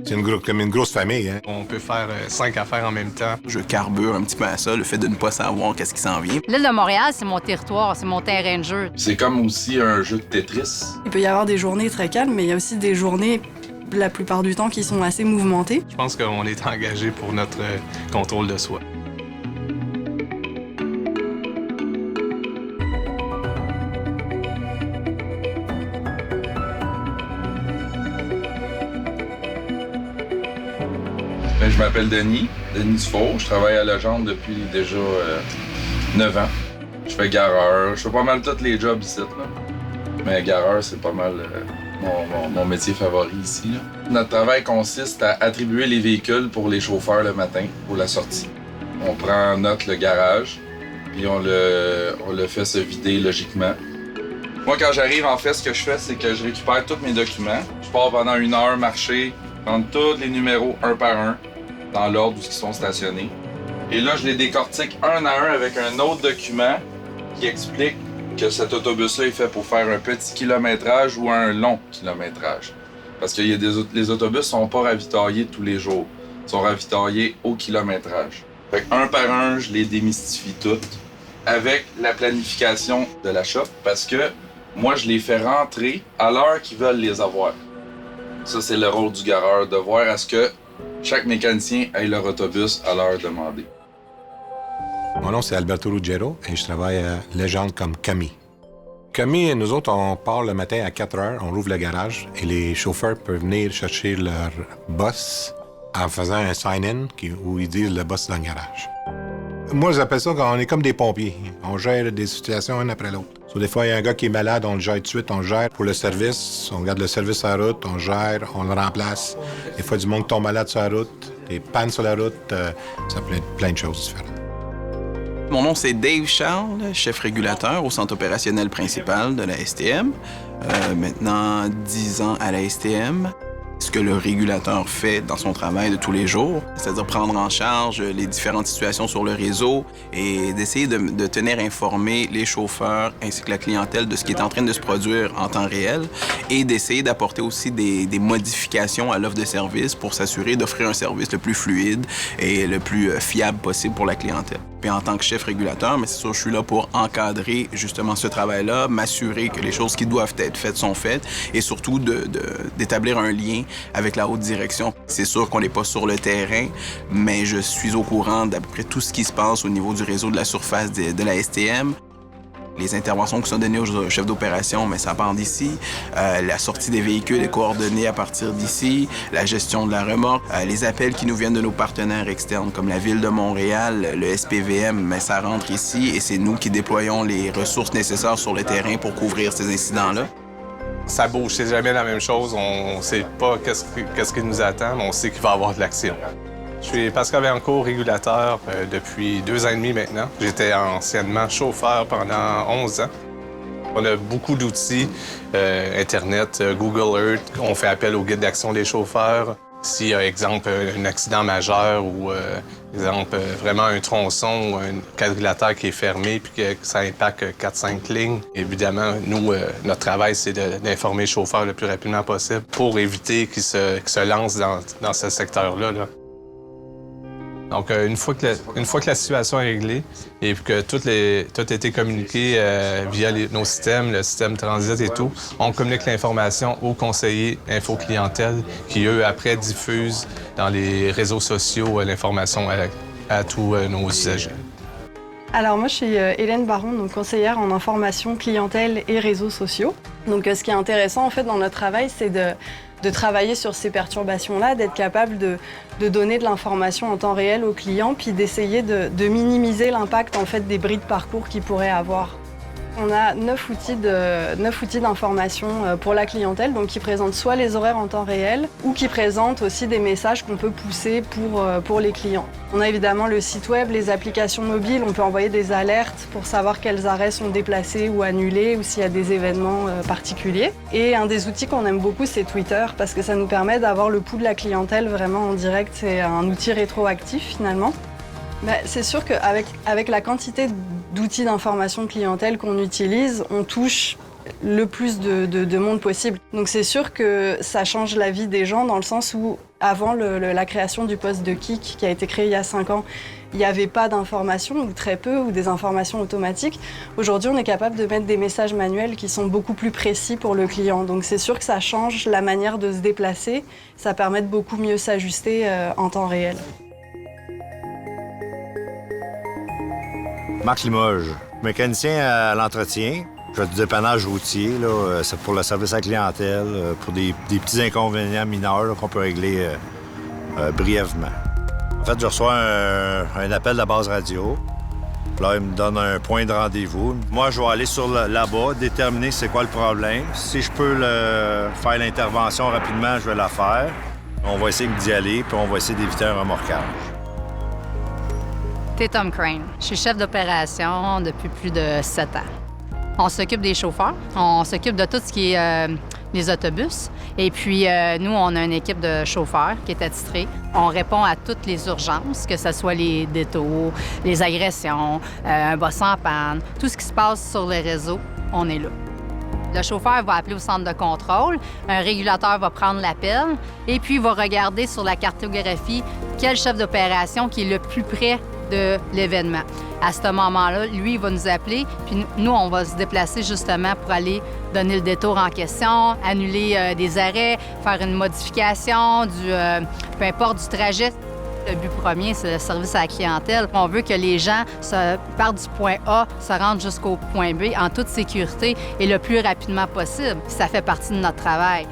C'est comme une grosse famille, hein? On peut faire 5 affaires en même temps. Je carbure un petit peu à ça, le fait de ne pas savoir qu'est-ce qui s'en vient. L'île de Montréal, c'est mon territoire, c'est mon terrain de jeu. C'est comme aussi un jeu de Tetris. Il peut y avoir des journées très calmes, mais il y a aussi des journées, la plupart du temps, qui sont assez mouvementées. Je pense qu'on est engagé pour notre contrôle de soi. Je m'appelle Denis Dufault. Je travaille à Legendre depuis déjà 9 ans. Je fais gareur. Je fais pas mal tous les jobs ici, là. Mais gareur, c'est pas mal mon métier favori ici, là. Notre travail consiste à attribuer les véhicules pour les chauffeurs le matin pour la sortie. On prend en note le garage, puis on le fait se vider logiquement. Moi, quand j'arrive, en fait, ce que je fais, c'est que je récupère tous mes documents. Je pars pendant 1 heure marcher, prendre tous les numéros un par un, dans l'ordre où ils sont stationnés. Et là, je les décortique un à un avec un autre document qui explique que cet autobus-là est fait pour faire un petit kilométrage ou un long kilométrage. Parce que les autobus sont pas ravitaillés tous les jours. Ils sont ravitaillés au kilométrage. Fait qu'un par un, je les démystifie toutes avec la planification de la shop parce que moi, je les fais rentrer à l'heure qu'ils veulent les avoir. Ça, c'est le rôle du gareur, de voir à ce que chaque mécanicien ait leur autobus à l'heure demandée. Mon nom, c'est Alberto Ruggiero et je travaille à Legendre comme commis. Commis, nous autres, on part le matin à 4 heures, on ouvre le garage et les chauffeurs peuvent venir chercher leur boss en faisant un sign-in où ils disent le boss dans le garage. Moi, j'appelle ça qu'on est comme des pompiers. On gère des situations un après l'autre. Des fois, il y a un gars qui est malade, on le gère tout de suite, on le gère pour le service, on garde le service sur la route, on gère, on le remplace. Des fois, du monde qui tombe malade sur la route, des pannes sur la route, ça peut être plein de choses différentes. Mon nom, c'est Dave Charles, chef régulateur au centre opérationnel principal de la STM. Maintenant 10 ans à la STM. Ce que le régulateur fait dans son travail de tous les jours, c'est-à-dire prendre en charge les différentes situations sur le réseau et d'essayer de tenir informés les chauffeurs ainsi que la clientèle de ce qui est en train de se produire en temps réel et d'essayer d'apporter aussi des modifications à l'offre de service pour s'assurer d'offrir un service le plus fluide et le plus fiable possible pour la clientèle. Puis en tant que chef régulateur, mais c'est sûr, je suis là pour encadrer justement ce travail-là, m'assurer que les choses qui doivent être faites sont faites et surtout d'établir un lien avec la haute direction. C'est sûr qu'on n'est pas sur le terrain, mais je suis au courant d'à peu près tout ce qui se passe au niveau du réseau de la surface de la STM. Les interventions qui sont données aux chefs d'opération, mais ça part d'ici. La sortie des véhicules est coordonnée à partir d'ici. La gestion de la remorque. Les appels qui nous viennent de nos partenaires externes, comme la Ville de Montréal, le SPVM, mais ça rentre ici et c'est nous qui déployons les ressources nécessaires sur le terrain pour couvrir ces incidents-là. Ça bouge, c'est jamais la même chose. On sait pas qu'est-ce qui nous attend, mais on sait qu'il va y avoir de l'action. Je suis Pascal Vaillancourt, régulateur depuis 2 ans et demi maintenant. J'étais anciennement chauffeur pendant 11 ans. On a beaucoup d'outils, Internet, Google Earth. On fait appel au guide d'action des chauffeurs. S'il y a, exemple, un accident majeur ou, exemple, vraiment un tronçon ou un quadrilatère qui est fermé puis que ça impacte 4-5 lignes, évidemment, nous, notre travail, c'est d'informer les chauffeurs le plus rapidement possible pour éviter qu'ils se lancent dans ce secteur-là. Donc, une fois que la situation est réglée et que tout a été communiqué via nos systèmes, le système transit et tout, on communique l'information aux conseillers info-clientèle qui, eux, après, diffusent dans les réseaux sociaux l'information à tous nos usagers. Alors moi, je suis Hélène Baron, donc conseillère en information clientèle et réseaux sociaux. Donc ce qui est intéressant, en fait, dans notre travail, c'est de travailler sur ces perturbations-là, d'être capable de donner de l'information en temps réel aux clients, puis d'essayer de minimiser l'impact, en fait, des bris de parcours qu'ils pourraient avoir. On a 9 outils d'information pour la clientèle, donc qui présentent soit les horaires en temps réel ou qui présentent aussi des messages qu'on peut pousser pour les clients. On a évidemment le site web, les applications mobiles, on peut envoyer des alertes pour savoir quels arrêts sont déplacés ou annulés ou s'il y a des événements particuliers. Et un des outils qu'on aime beaucoup, c'est Twitter, parce que ça nous permet d'avoir le pouls de la clientèle vraiment en direct. C'est un outil rétroactif finalement. C'est sûr qu'avec la quantité d'outils d'information clientèle qu'on utilise, on touche le plus de monde possible. Donc c'est sûr que ça change la vie des gens dans le sens où avant la création du poste de KIC qui a été créé il y a 5 ans, il n'y avait pas d'informations ou très peu ou des informations automatiques. Aujourd'hui, on est capable de mettre des messages manuels qui sont beaucoup plus précis pour le client. Donc c'est sûr que ça change la manière de se déplacer, ça permet de beaucoup mieux s'ajuster en temps réel. Marc Limoges, mécanicien à l'entretien. Je fais du dépannage routier, là, c'est pour le service à la clientèle, pour des petits inconvénients mineurs là, qu'on peut régler brièvement. En fait, je reçois un appel de la base radio. Là, il me donne un point de rendez-vous. Moi, je vais aller sur là-bas, déterminer c'est quoi le problème. Si je peux faire l'intervention rapidement, je vais la faire. On va essayer d'y aller, puis on va essayer d'éviter un remorquage. C'est Tom Crane. Je suis chef d'opération depuis plus de 7 ans. On s'occupe des chauffeurs, on s'occupe de tout ce qui est les autobus. Et puis, nous, on a une équipe de chauffeurs qui est attitrée. On répond à toutes les urgences, que ce soit les détours, les agressions, un boss en panne, tout ce qui se passe sur les réseaux, on est là. Le chauffeur va appeler au centre de contrôle, un régulateur va prendre l'appel et puis il va regarder sur la cartographie quel chef d'opération qui est le plus près de l'événement. À ce moment-là, lui, il va nous appeler, puis nous, on va se déplacer justement pour aller donner le détour en question, annuler des arrêts, faire une modification, peu importe du trajet. Le but premier, c'est le service à la clientèle. On veut que les gens partent du point A, se rendent jusqu'au point B en toute sécurité et le plus rapidement possible. Ça fait partie de notre travail.